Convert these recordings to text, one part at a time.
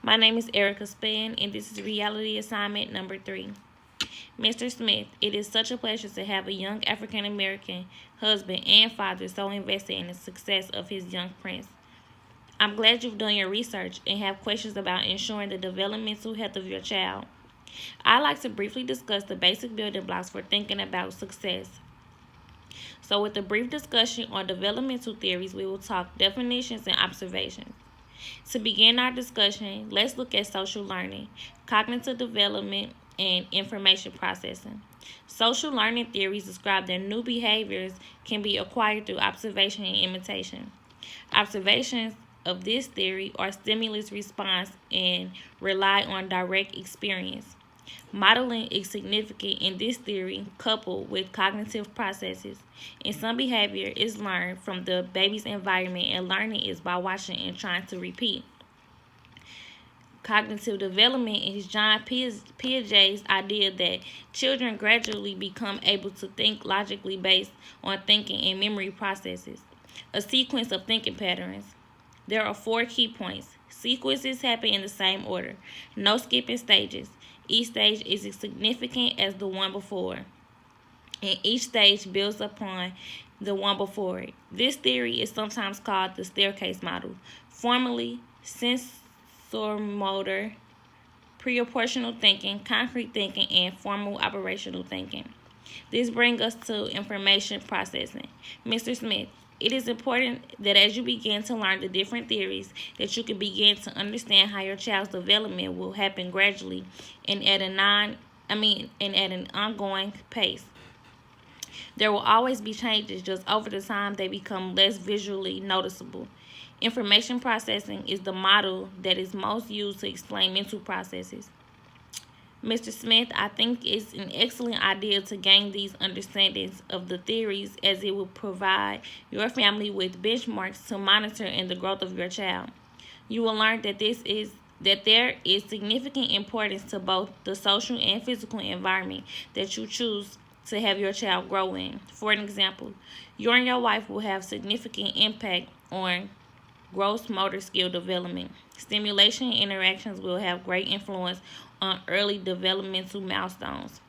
My name is Erica Spann, and this is reality assignment number 3. Mr. Smith, it is such a pleasure to have a young African American husband and father so invested in the success of his young prince. I'm glad you've done your research and have questions about ensuring the developmental health of your child. I'd like to briefly discuss the basic building blocks for thinking about success. So, with a brief discussion on developmental theories, we will talk definitions and observations. To begin our discussion, let's look at social learning, cognitive development, and information processing. Social learning theories describe that new behaviors can be acquired through observation and imitation. Observations of this theory are stimulus response and rely on direct experience. Modeling is significant in this theory, coupled with cognitive processes. And some behavior is learned from the baby's environment, and learning is by watching and trying to repeat. Cognitive development is John Piaget's idea that children gradually become able to think logically based on thinking and memory processes. A sequence of thinking patterns. There are 4 key points. Sequences happen in the same order. No skipping stages. Each stage is as significant as the one before, and each stage builds upon the one before it. This theory is sometimes called the staircase model, formerly sensorimotor, proportional thinking, concrete thinking, and formal operational thinking. This brings us to information processing. Mr. Smith, it is important that as you begin to learn the different theories, that you can begin to understand how your child's development will happen gradually and at an ongoing pace. There will always be changes, just over the time they become less visually noticeable. Information processing is the model that is most used to explain mental processes. Mr. Smith, I think it's an excellent idea to gain these understandings of the theories, as it will provide your family with benchmarks to monitor in the growth of your child. You will learn that there is significant importance to both the social and physical environment that you choose to have your child grow in. For an example, you and your wife will have significant impact on gross motor skill development. Stimulation and interactions will have great influence on early developmental milestones.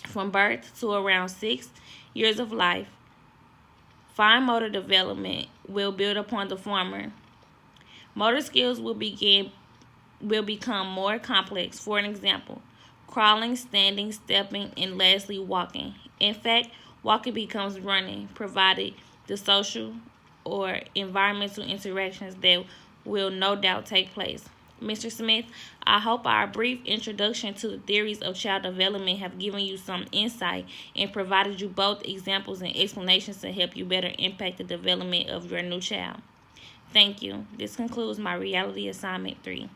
From birth to around 6 years of life, fine motor development will build upon the former. Motor skills will become more complex. For an example, crawling, standing, stepping, and lastly walking. In fact, walking becomes running, provided the social or environmental interactions that will no doubt take place. Mr. Smith, I hope our brief introduction to the theories of child development have given you some insight and provided you both examples and explanations to help you better impact the development of your new child. Thank you. This concludes my reality assignment 3.